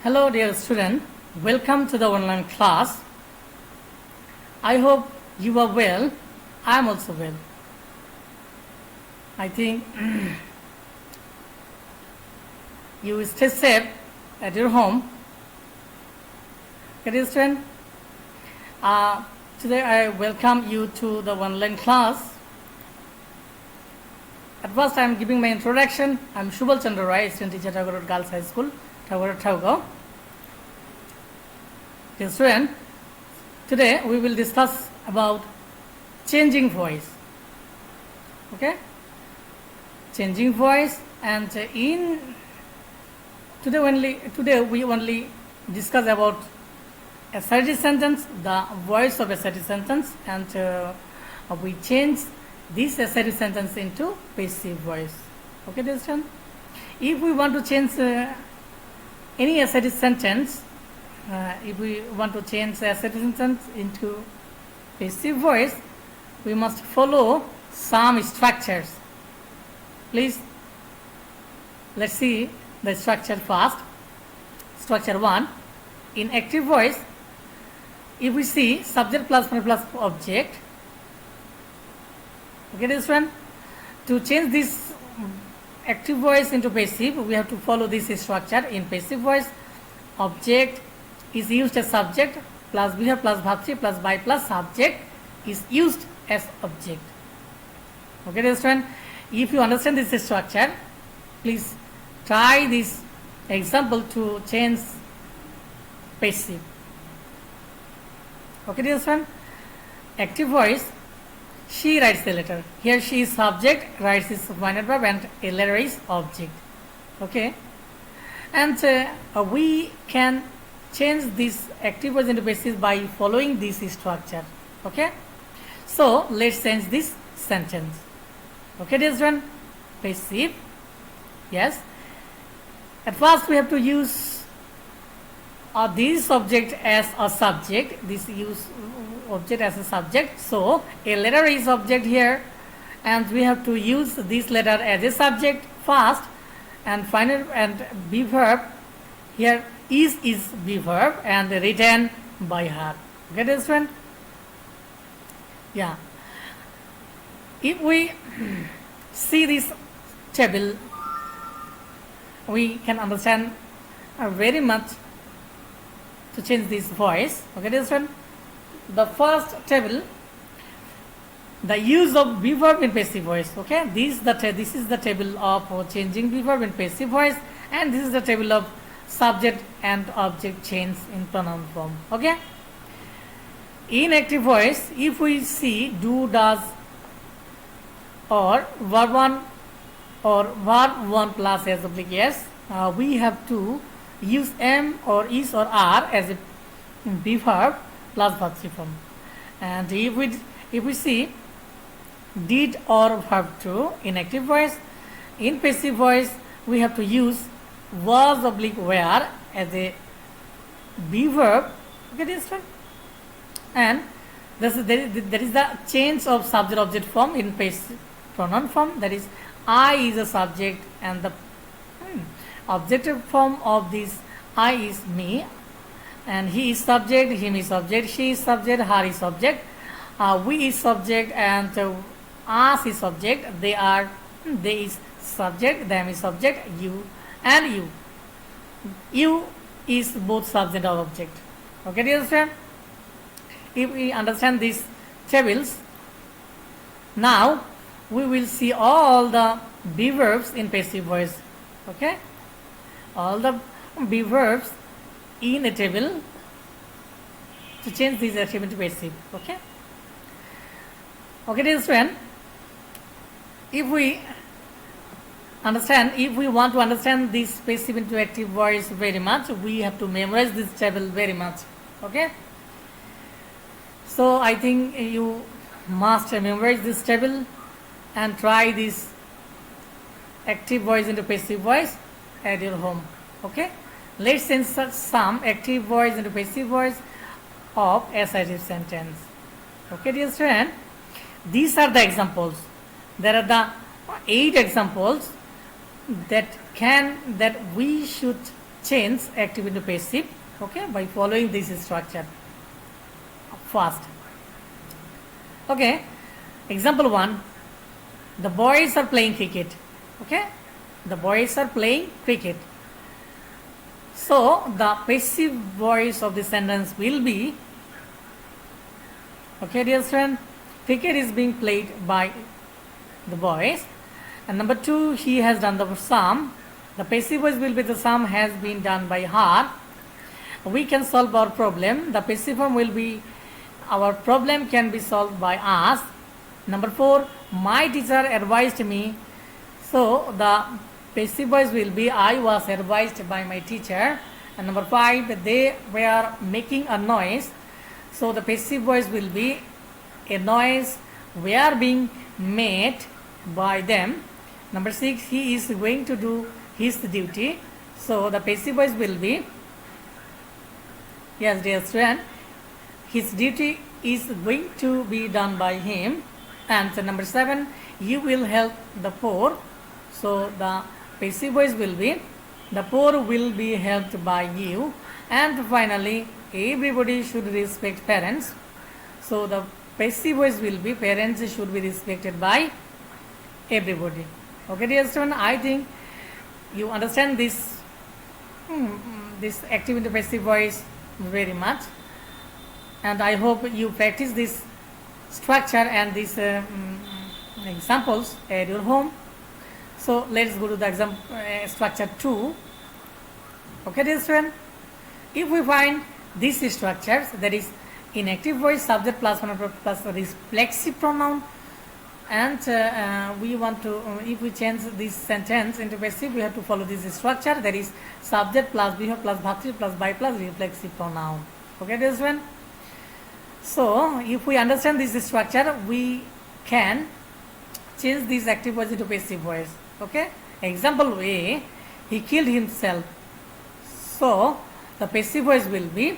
Hello, dear student. Welcome to the online class. I hope you are well. I am also well. I think you stay safe at your home. Okay, dear student. Today I welcome you to the online class. At first, I am giving my introduction. I am Shubal Chandra Rai, student teacher at Tagore Girls High School, Tagore Taugaon. Dear student, today we will discuss about changing voice. Okay, changing voice, and today we only discuss about assertive sentence, the voice of assertive sentence, and we change this assertive sentence into passive voice. Okay, dear student, if we want to change any assertive sentence, if we want to change the assertive sentence into passive voice, we must follow some structures. Please, let's see the structure first. Structure 1. In active voice, if we see subject plus verb plus object, okay, this one, to change this active voice into passive, we have to follow this structure. In passive voice, object is used as subject, plus behavior plus verb plus by plus subject is used as object. Okay, dear student, if you understand this structure, please try this example to change passive. Okay, dear student, active voice, she writes the letter. Here she is subject, writes is minor verb, and a letter is object. Okay, and we can change this active voice into passive by following this structure. Okay, so let's change this sentence. Okay, dear student, passive. Yes, at first we have to use this object as a subject. This use object as a subject. So a letter is object here, and we have to use this letter as a subject first, and final and be verb. Here is be verb and written by her. Okay, dear student? Yeah. If we see this table, we can understand very much to change this voice. Okay, dear student? The first table, the use of be verb in passive voice. Okay, this is the table of changing be verb in passive voice, and this is the table of subject and object change in pronoun form. Okay, in active voice, if we see do, does, or verb 1 or verb 1 plus s oblique s, we have to use am or is or are as a be verb plus verb form. And if we see did or verb 2 in active voice, in passive voice we have to use was oblique were as a be verb. Okay, this one, and there is the change of subject object form in passive pronoun form. That is, I is a subject, and the objective form of this I is me, and he is subject, him is subject, she is subject, her is subject, we is subject, and us is subject, they is subject, them is subject, you and you is both subject or object. Okay, dear student, if we understand these tables, now we will see all the be verbs in passive voice. Okay, all the be verbs in a table to change this active into passive. Okay, okay, dear student, if we want to understand this passive into active voice very much, we have to memorize this table very much. Okay, so I think you must memorize this table and try this active voice into passive voice at your home. Okay, let's insert some active voice into passive voice of assertive sentence. Okay, dear student, these are the examples. There are the 8 examples that we should change active into passive, okay, by following this structure first. Okay, example 1, the boys are playing cricket. Okay, the boys are playing cricket. So the passive voice of the sentence will be, okay dear friend, cricket is being played by the boys. And number 2, he has done the sum. The passive voice will be the sum has been done by her. We can solve our problem. The passive form will be our problem can be solved by us. Number 4, my teacher advised me. So the passive voice will be I was advised by my teacher. And number 5, they were making a noise. So the passive voice will be a noise were being made by them. Number 6, he is going to do his duty. So the passive voice will be, yes dear student, his duty is going to be done by him. And so number 7, you will help the poor. So the passive voice will be, the poor will be helped by you. And finally, everybody should respect parents. So the passive voice will be, parents should be respected by everybody. Okay dear student, I think you understand this this active into passive voice very much, and I hope you practice this structure and these examples at your home. So let's go to the example structure 2. Okay dear student, if we find these structures, that is in active voice, subject plus one plus reflexive pronoun, and we want to, if we change this sentence into passive, we have to follow this structure, that is subject plus behavior plus bhakti plus by plus reflexive pronoun. Okay dear student, so if we understand this structure, we can change this active voice into passive voice. Okay, example A, he killed himself. So the passive voice will be,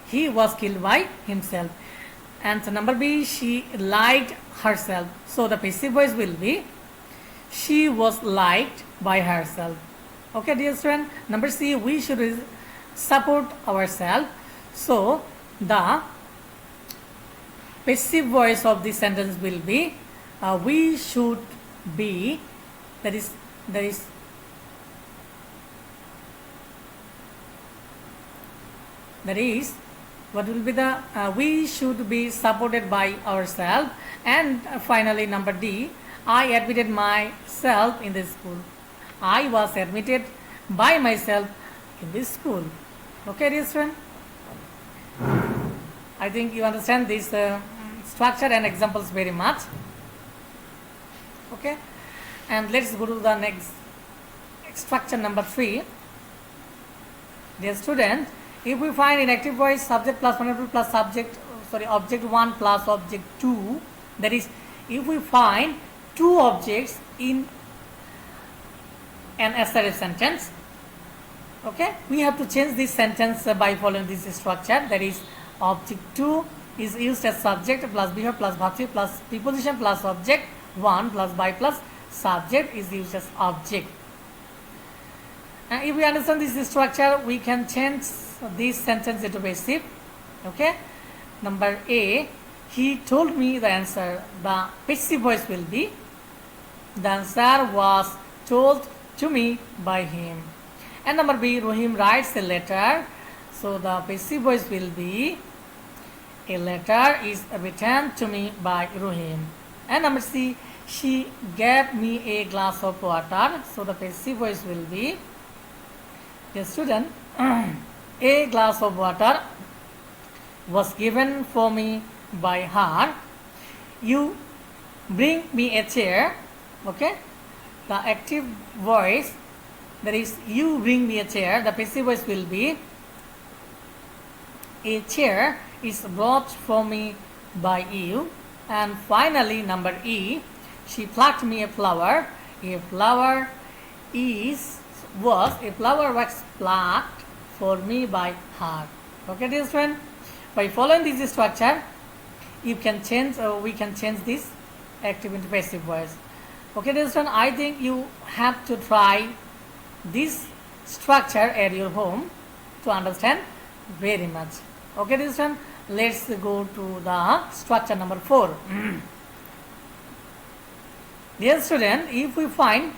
he was killed by himself. And so number B, she liked herself. So the passive voice will be, she was liked by herself. Okay dear student, number C, we should support ourselves. So the passive voice of this sentence will be, we should be, that is what will be the, we should be supported by ourselves. And finally number D, I admitted myself in this school. I was admitted by myself in this school. Okay dear student, I think you understand this structure and examples very much. Okay, and let's go to the next structure number 3. Dear student, if we find in active voice subject plus one plus subject, object 1 plus object 2, that is, if we find two objects in an assertive sentence, okay, we have to change this sentence by following this structure, that is object 2 is used as subject plus behavior plus bhakti plus preposition plus object 1 plus by plus subject is used as object. And if we understand this structure, we can change this sentence into passive. Okay, number A, he told me the answer. The passive voice will be, the answer was told to me by him. And number B, Rohim writes a letter. So the passive voice will be, a letter is written to me by Rohim. And number C, she gave me a glass of water. So the passive voice will be, the student, a glass of water was given for me by her. You bring me a chair. Okay, the active voice, that is, you bring me a chair. The passive voice will be, a chair is brought for me by you. And finally number E, she plucked me a flower. A flower was plucked for me by her. Okay dear friend, by following this structure, you can change, we can change this active into passive voice. Okay dear friend, I think you have to try this structure at your home to understand very much. Okay, this one. Let's go to the structure number 4. Dear student, if we find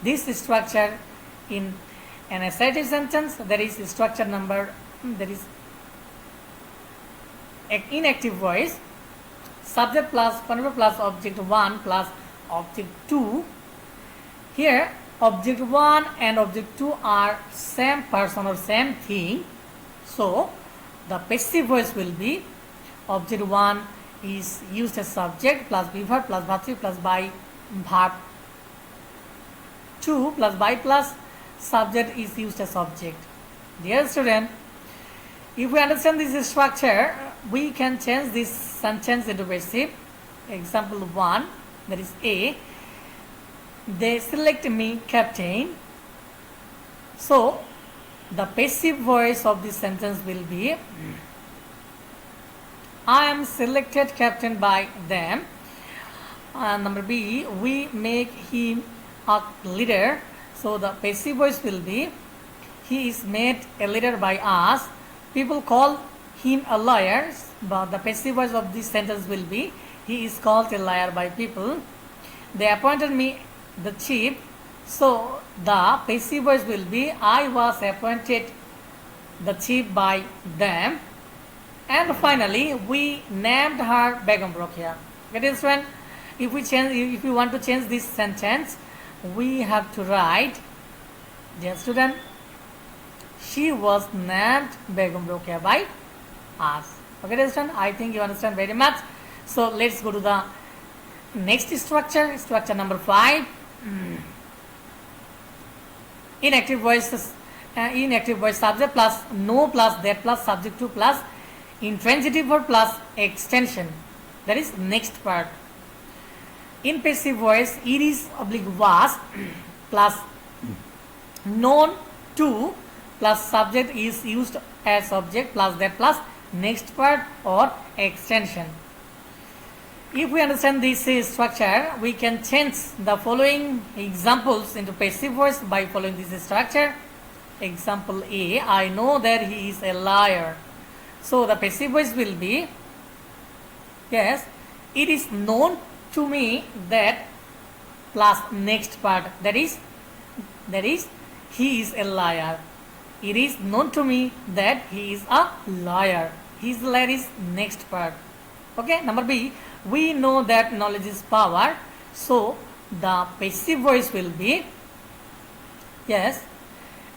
this structure in an assertive sentence, there is structure number, there is inactive voice, subject plus verb plus object 1 plus object 2. Here object 1 and object 2 are same person or same thing. So the passive voice will be object 1 is used as subject plus be verb plus verb 3 plus by verb 2 plus by plus subject is used as object. Dear student, if we understand this structure, we can change this sentence into passive. Example 1, that is A. They select me captain. So the passive voice of this sentence will be I am selected captain by them. Number B, we make him a leader. So the passive voice will be he is made a leader by us. People call him a liar, but the passive voice of this sentence will be he is called a liar by people. They appointed me the chief. So the passive voice will be I was appointed the chief by them. And finally, we named her Begum Rokia. That is when if we want to change this sentence, we have to write, dear student, she was named Begum Rokia by us. Okay, dear student, I think you understand very much. So let's go to the next structure, structure number 5. Inactive voices, inactive voice subject plus no plus that plus subject to plus intransitive verb plus extension. That is next part. In passive voice, it is oblique was plus known to plus subject is used as subject plus that plus next part or extension. If we understand this structure, we can change the following examples into passive voice by following this structure. Example A, I know that he is a liar. So the passive voice will be, yes, it is known to me that plus next part, that is he is a liar. It is known to me that he is a liar. His liar is next part. Okay, number B, we know that knowledge is power. So the passive voice will be, yes,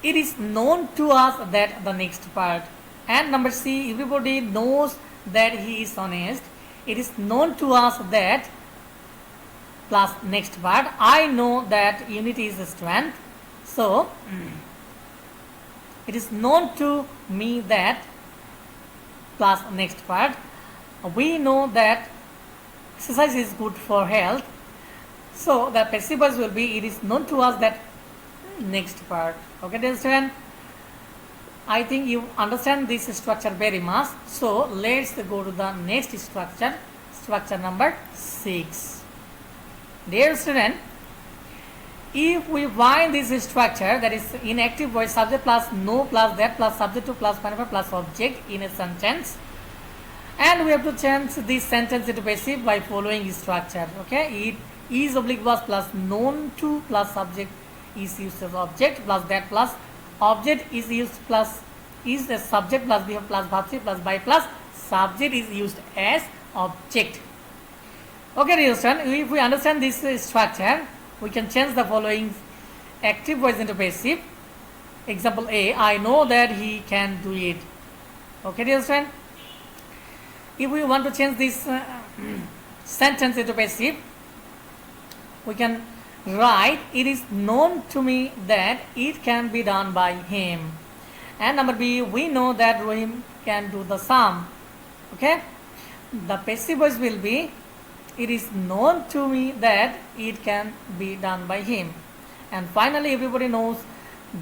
it is known to us that the next part. And number C, everybody knows that he is honest. It is known to us that plus next part. I know that unity is a strength. So it is known to me that plus next part. We know that exercise is good for health. So the passive voice will be it is known to us that next part. Okay, dear student, I think you understand this structure very much. So let's go to the next structure, structure number 6. Dear student, if we find this structure, that is inactive voice subject plus no plus that plus subject to plus modifier plus object in a sentence, and we have to change this sentence into passive by following structure. Okay, it is oblique was plus known to plus subject is used as object plus that plus object is used plus is a subject plus be plus verb plus by plus subject is used as object. Okay, dear student, if we understand this structure, we can change the following active voice into passive. Example A, I know that he can do it. Okay, dear student, if we want to change this sentence into passive, we can write it is known to me that it can be done by him. And number B, we know that Rahim can do the sum. Okay, the passive voice will be it is known to me that it can be done by him. And finally, everybody knows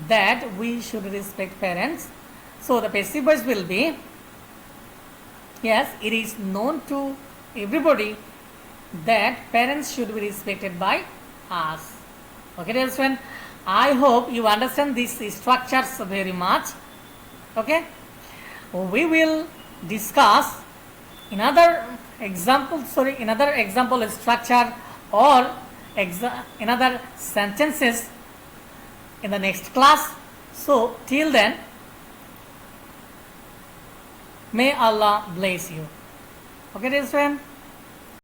that we should respect parents. So the passive voice will be, yes, it is known to everybody that parents should be respected by us. Okay, dear friend, I hope you understand these structures very much. Okay, we will discuss another example structure or another sentences in the next class. So till then, may Allah bless you. Okay, dear friend.